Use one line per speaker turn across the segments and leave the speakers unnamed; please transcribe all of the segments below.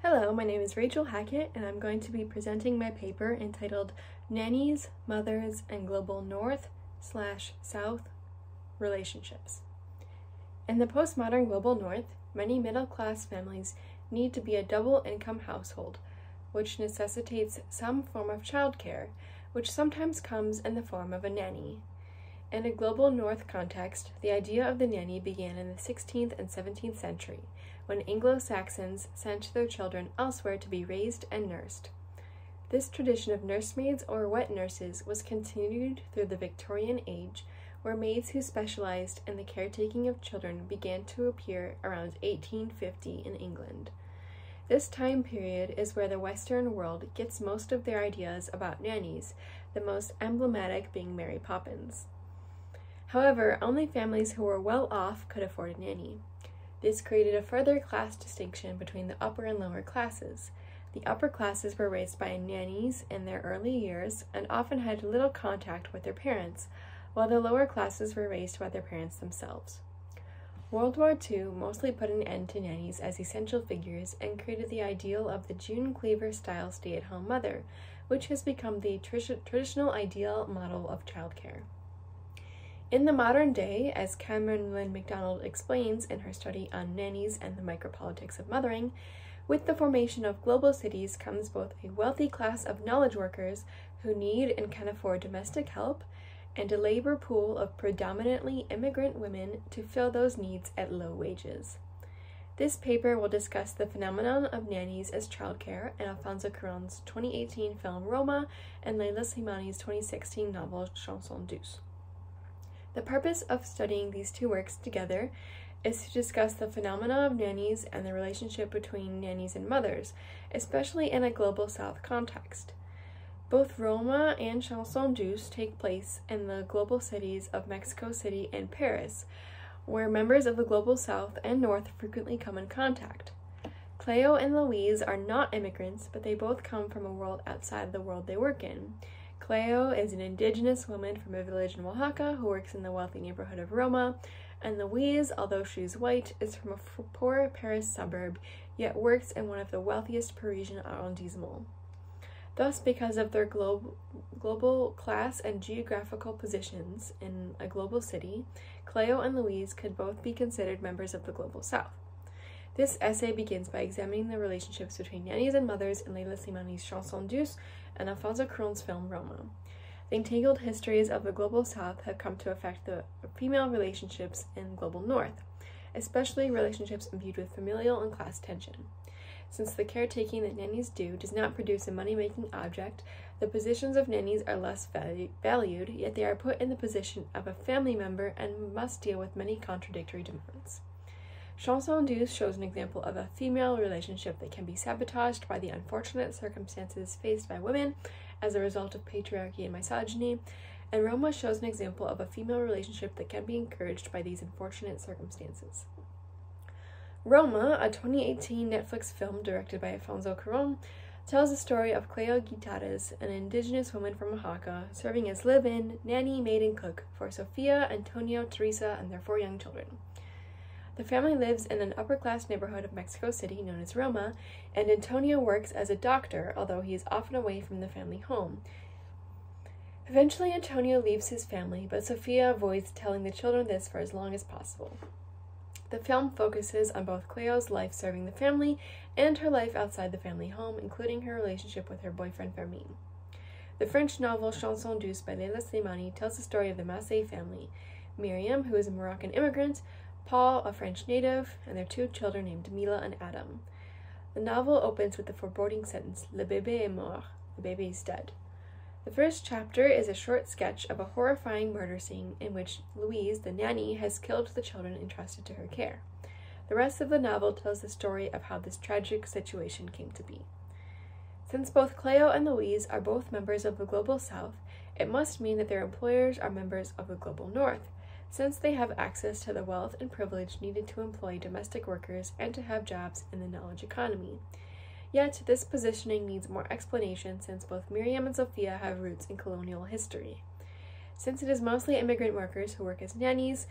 Hello, my name is Rachel Hackett, and I'm going to be presenting my paper entitled Nannies, Mothers, and Global North/South Relationships. In the postmodern global North, many middle-class families need to be a double-income household, which necessitates some form of childcare, which sometimes comes in the form of a nanny. In a global North context, the idea of the nanny began in the 16th and 17th century, when Anglo-Saxons sent their children elsewhere to be raised and nursed. This tradition of nursemaids or wet nurses was continued through the Victorian age, where maids who specialized in the caretaking of children began to appear around 1850 in England. This time period is where the Western world gets most of their ideas about nannies, the most emblematic being Mary Poppins. However, only families who were well off could afford a nanny. This created a further class distinction between the upper and lower classes. The upper classes were raised by nannies in their early years and often had little contact with their parents, while the lower classes were raised by their parents themselves. World War II mostly put an end to nannies as essential figures and created the ideal of the June Cleaver-style stay-at-home mother, which has become the traditional ideal model of childcare. In the modern day, as Cameron Lynn MacDonald explains in her study on nannies and the micropolitics of mothering, with the formation of global cities comes both a wealthy class of knowledge workers who need and can afford domestic help, and a labor pool of predominantly immigrant women to fill those needs at low wages. This paper will discuss the phenomenon of nannies as childcare in Alfonso Cuarón's 2018 film Roma and Leila Slimani's 2016 novel Chanson Douce. The purpose of studying these two works together is to discuss the phenomena of nannies and the relationship between nannies and mothers, especially in a global South context. Both Roma and Chanson Douce take place in the global cities of Mexico City and Paris, where members of the global South and North frequently come in contact. Cleo and Louise are not immigrants, but they both come from a world outside the world they work in. Cleo is an indigenous woman from a village in Oaxaca who works in the wealthy neighborhood of Roma, and Louise, although she's white, is from a poor Paris suburb, yet works in one of the wealthiest Parisian arrondissements. Thus, because of their global class and geographical positions in a global city, Cleo and Louise could both be considered members of the global South. This essay begins by examining the relationships between nannies and mothers in Leila Slimani's Chanson Douce and Alfonso Cuarón's film Roma. The entangled histories of the global South have come to affect the female relationships in global North, especially relationships imbued with familial and class tension. Since the caretaking that nannies do does not produce a money-making object, the positions of nannies are less valued, yet they are put in the position of a family member and must deal with many contradictory demands. Chanson Douce shows an example of a female relationship that can be sabotaged by the unfortunate circumstances faced by women as a result of patriarchy and misogyny, and Roma shows an example of a female relationship that can be encouraged by these unfortunate circumstances. Roma, a 2018 Netflix film directed by Alfonso Cuarón, tells the story of Cleo Guitares, an indigenous woman from Oaxaca, serving as live-in, nanny, maid, and cook for Sofia, Antonio, Teresa, and their 4 young children. The family lives in an upper-class neighborhood of Mexico City known as Roma, and Antonio works as a doctor, although he is often away from the family home. Eventually, Antonio leaves his family, but Sofia avoids telling the children this for as long as possible. The film focuses on both Cleo's life serving the family and her life outside the family home, including her relationship with her boyfriend Fermin. The French novel Chanson Douce by Leila Slimani tells the story of the Massé family: Miriam, who is a Moroccan immigrant, Paul, a French native, and their 2 children named Mila and Adam. The novel opens with the foreboding sentence, "Le bébé est mort," the baby is dead. The first chapter is a short sketch of a horrifying murder scene in which Louise, the nanny, has killed the children entrusted to her care. The rest of the novel tells the story of how this tragic situation came to be. Since both Cleo and Louise are both members of the global South, it must mean that their employers are members of the global North, since they have access to the wealth and privilege needed to employ domestic workers and to have jobs in the knowledge economy. Yet, this positioning needs more explanation since both Miriam and Sophia have roots in colonial history. Since it is mostly immigrant workers who work as nannies,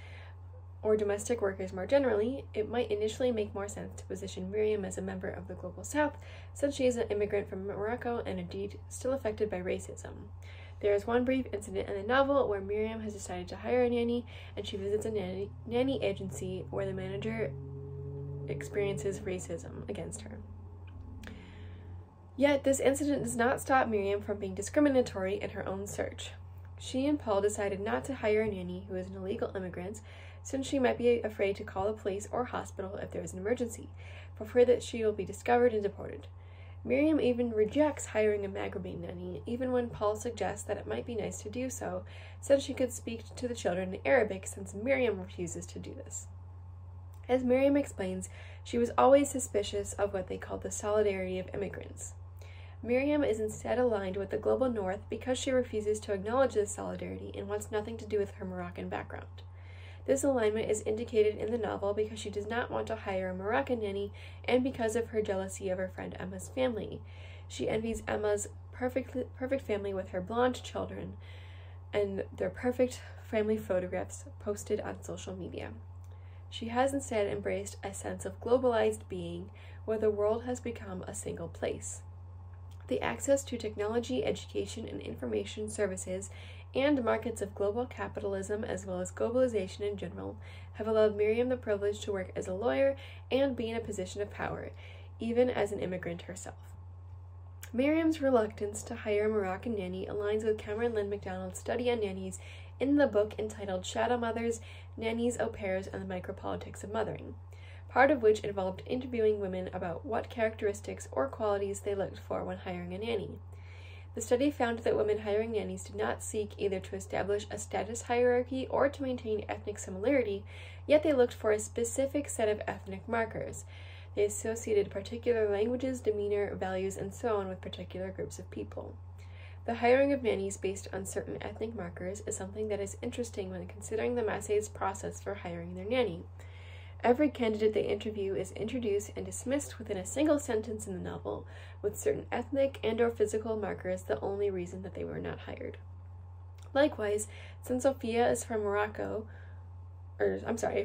or domestic workers more generally, it might initially make more sense to position Miriam as a member of the Global South, since she is an immigrant from Morocco and indeed still affected by racism. There is one brief incident in the novel where Miriam has decided to hire a nanny, and she visits a nanny agency where the manager experiences racism against her. Yet, this incident does not stop Miriam from being discriminatory in her own search. She and Paul decided not to hire a nanny who is an illegal immigrant, since she might be afraid to call the police or hospital if there is an emergency, for fear that she will be discovered and deported. Miriam even rejects hiring a Maghreb nanny, even when Paul suggests that it might be nice to do so, since she could speak to the children in Arabic, since Miriam refuses to do this. As Miriam explains, she was always suspicious of what they called the solidarity of immigrants. Miriam is instead aligned with the Global North because she refuses to acknowledge this solidarity and wants nothing to do with her Moroccan background. This alignment is indicated in the novel because she does not want to hire a Moroccan nanny and because of her jealousy of her friend Emma's family. She envies Emma's perfect family with her blonde children and their perfect family photographs posted on social media. She has instead embraced a sense of globalized being where the world has become a single place. The access to technology, education, and information services and markets of global capitalism, as well as globalization in general, have allowed Miriam the privilege to work as a lawyer and be in a position of power, even as an immigrant herself. Miriam's reluctance to hire a Moroccan nanny aligns with Cameron Lynn McDonald's study on nannies in the book entitled Shadow Mothers, Nannies, Au Pairs, and the Micropolitics of Mothering, part of which involved interviewing women about what characteristics or qualities they looked for when hiring a nanny. The study found that women hiring nannies did not seek either to establish a status hierarchy or to maintain ethnic similarity, yet they looked for a specific set of ethnic markers. They associated particular languages, demeanor, values, and so on with particular groups of people. The hiring of nannies based on certain ethnic markers is something that is interesting when considering the Massey's process for hiring their nanny. Every candidate they interview is introduced and dismissed within a single sentence in the novel, with certain ethnic and/or physical markers the only reason that they were not hired. Likewise, since Sophia is from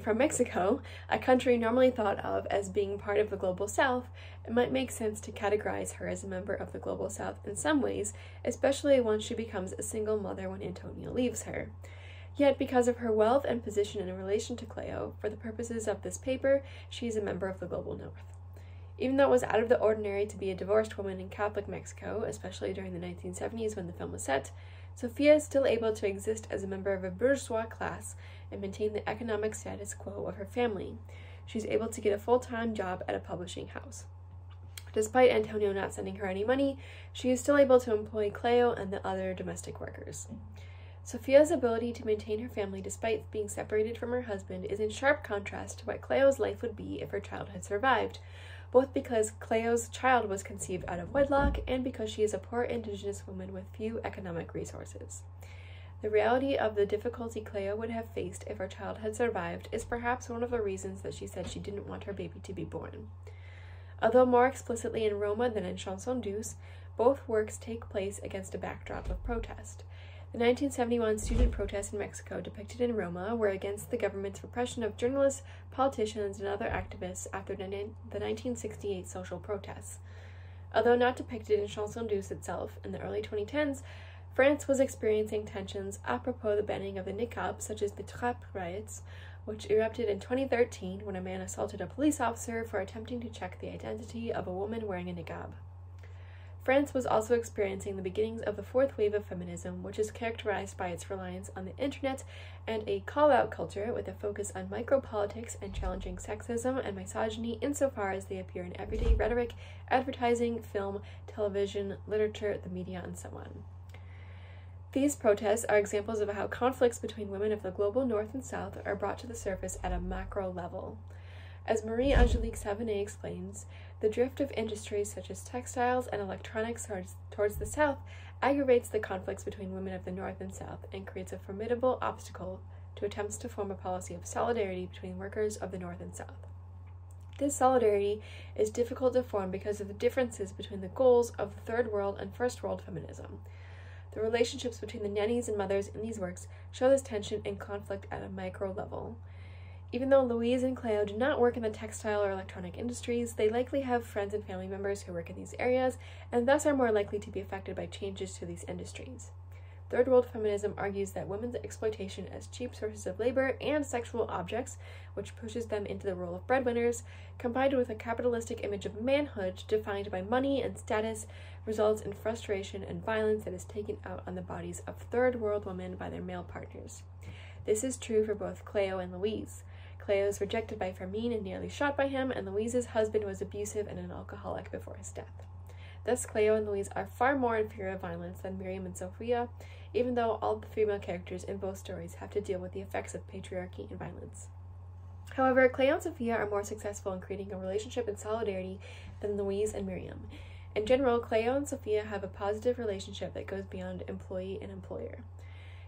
from Mexico, a country normally thought of as being part of the Global South, it might make sense to categorize her as a member of the Global South in some ways, especially once she becomes a single mother when Antonio leaves her. Yet, because of her wealth and position in relation to Cleo, for the purposes of this paper, she is a member of the Global North. Even though it was out of the ordinary to be a divorced woman in Catholic Mexico, especially during the 1970s when the film was set, Sophia is still able to exist as a member of a bourgeois class and maintain the economic status quo of her family. She's able to get a full-time job at a publishing house. Despite Antonio not sending her any money, she is still able to employ Cleo and the other domestic workers. Sophia's ability to maintain her family despite being separated from her husband is in sharp contrast to what Cleo's life would be if her child had survived, both because Cleo's child was conceived out of wedlock and because she is a poor indigenous woman with few economic resources. The reality of the difficulty Cleo would have faced if her child had survived is perhaps one of the reasons that she said she didn't want her baby to be born. Although more explicitly in Roma than in Chanson Douce, both works take place against a backdrop of protest. The 1971 student protests in Mexico depicted in Roma were against the government's repression of journalists, politicians, and other activists after the 1968 social protests. Although not depicted in Chanson Douce itself in the early 2010s, France was experiencing tensions apropos the banning of the niqab, such as the Trappe riots, which erupted in 2013 when a man assaulted a police officer for attempting to check the identity of a woman wearing a niqab. France was also experiencing the beginnings of the fourth wave of feminism, which is characterized by its reliance on the internet and a call-out culture with a focus on micropolitics and challenging sexism and misogyny insofar as they appear in everyday rhetoric, advertising, film, television, literature, the media, and so on. These protests are examples of how conflicts between women of the global North and South are brought to the surface at a macro level. As Marie-Angelique Savanet explains, the drift of industries such as textiles and electronics towards the South aggravates the conflicts between women of the North and South and creates a formidable obstacle to attempts to form a policy of solidarity between workers of the North and South. This solidarity is difficult to form because of the differences between the goals of the Third World and First World feminism. The relationships between the nannies and mothers in these works show this tension and conflict at a micro level. Even though Louise and Cleo do not work in the textile or electronic industries, they likely have friends and family members who work in these areas, and thus are more likely to be affected by changes to these industries. Third world feminism argues that women's exploitation as cheap sources of labor and sexual objects, which pushes them into the role of breadwinners, combined with a capitalistic image of manhood defined by money and status, results in frustration and violence that is taken out on the bodies of third world women by their male partners. This is true for both Cleo and Louise. Cleo was rejected by Fermin and nearly shot by him, and Louise's husband was abusive and an alcoholic before his death. Thus, Cleo and Louise are far more in fear of violence than Miriam and Sophia, even though all the female characters in both stories have to deal with the effects of patriarchy and violence. However, Cleo and Sophia are more successful in creating a relationship and solidarity than Louise and Miriam. In general, Cleo and Sophia have a positive relationship that goes beyond employee and employer.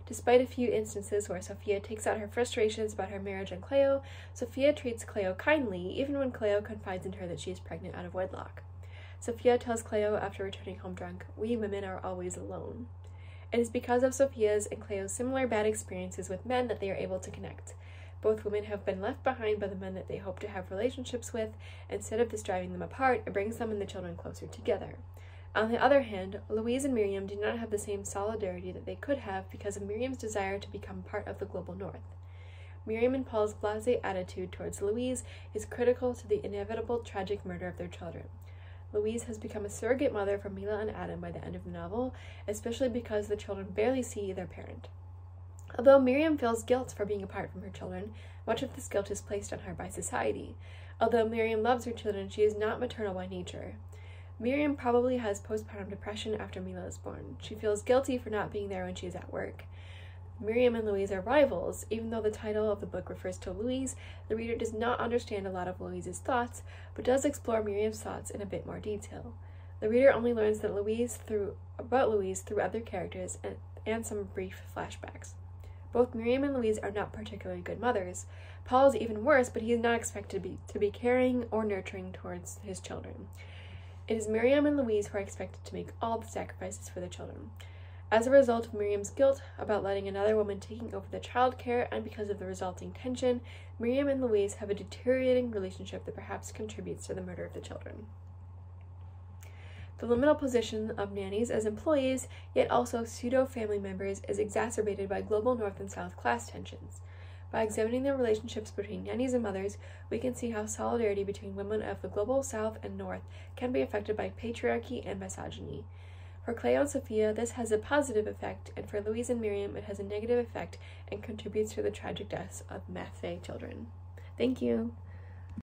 Despite a few instances where Sophia takes out her frustrations about her marriage on Cleo, Sophia treats Cleo kindly, even when Cleo confides in her that she is pregnant out of wedlock. Sophia tells Cleo after returning home drunk, "We women are always alone." It is because of Sophia's and Cleo's similar bad experiences with men that they are able to connect. Both women have been left behind by the men that they hope to have relationships with. Instead of this driving them apart, it brings them and the children closer together. On the other hand, Louise and Miriam do not have the same solidarity that they could have because of Miriam's desire to become part of the global north. Miriam and Paul's blasé attitude towards Louise is critical to the inevitable tragic murder of their children. Louise has become a surrogate mother for Mila and Adam by the end of the novel, especially because the children barely see their parent. Although Miriam feels guilt for being apart from her children, much of this guilt is placed on her by society. Although Miriam loves her children, she is not maternal by nature. Miriam probably has postpartum depression after Mila is born. She feels guilty for not being there when she is at work. Miriam and Louise are rivals. Even though the title of the book refers to Louise, the reader does not understand a lot of Louise's thoughts, but does explore Miriam's thoughts in a bit more detail. The reader only learns that about Louise through other characters and some brief flashbacks. Both Miriam and Louise are not particularly good mothers. Paul is even worse, but he is not expected to be caring or nurturing towards his children. It is Miriam and Louise who are expected to make all the sacrifices for the children. As a result of Miriam's guilt about letting another woman taking over the childcare and because of the resulting tension, Miriam and Louise have a deteriorating relationship that perhaps contributes to the murder of the children. The liminal position of nannies as employees, yet also pseudo-family members, is exacerbated by global North and South class tensions. By examining the relationships between nannies and mothers, we can see how solidarity between women of the global South and North can be affected by patriarchy and misogyny. For Cleo and Sophia, this has a positive effect, and for Louise and Miriam, it has a negative effect and contributes to the tragic deaths of Matthew children. Thank you!